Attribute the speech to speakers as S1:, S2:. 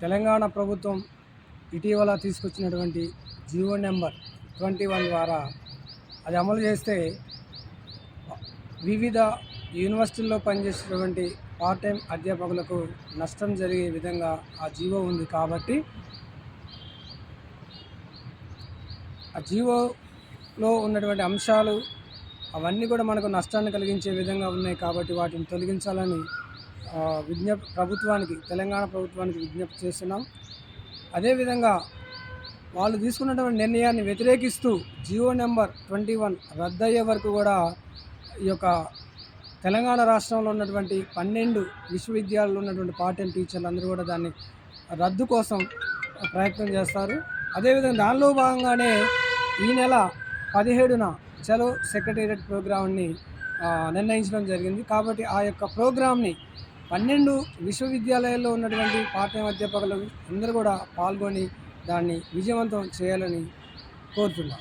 S1: తెలంగాణ ప్రభుత్వం ఇటీవల తీసుకొచ్చినటువంటి జీవో నెంబర్ 21 ద్వారా అది అమలు చేస్తే వివిధ యూనివర్సిటీల్లో పనిచేసేటువంటి పార్ట్ టైం అధ్యాపకులకు నష్టం జరిగే విధంగా ఆ జీవో ఉంది. కాబట్టి ఆ జీవోలో ఉన్నటువంటి అంశాలు అవన్నీ కూడా మనకు నష్టాన్ని కలిగించే విధంగా ఉన్నాయి. కాబట్టి వాటిని తొలగించాలని తెలంగాణ ప్రభుత్వానికి విజ్ఞప్తి చేస్తున్నాం. అదేవిధంగా వాళ్ళు తీసుకున్నటువంటి నిర్ణయాన్ని వ్యతిరేకిస్తూ జీవో నెంబర్ 21 రద్దయ్యే వరకు కూడా ఈ యొక్క తెలంగాణ రాష్ట్రంలో ఉన్నటువంటి 12 విశ్వవిద్యాలయాల్లో ఉన్నటువంటి పార్ట్ టైం టీచర్లు అందరూ కూడా దాన్ని రద్దు కోసం ప్రయత్నం చేస్తారు. అదేవిధంగా దానిలో భాగంగానే ఈ నెల 17న చలో సెక్రటేరియట్ ప్రోగ్రామ్ని నిర్ణయించడం జరిగింది. కాబట్టి ఆ యొక్క ప్రోగ్రామ్ని 12 విశ్వవిద్యాలయాల్లో ఉన్నటువంటి పార్ట్ టైం అధ్యాపకులు అందరూ కూడా పాల్గొని దాన్ని విజయవంతం చేయాలని కోరుతున్నాం.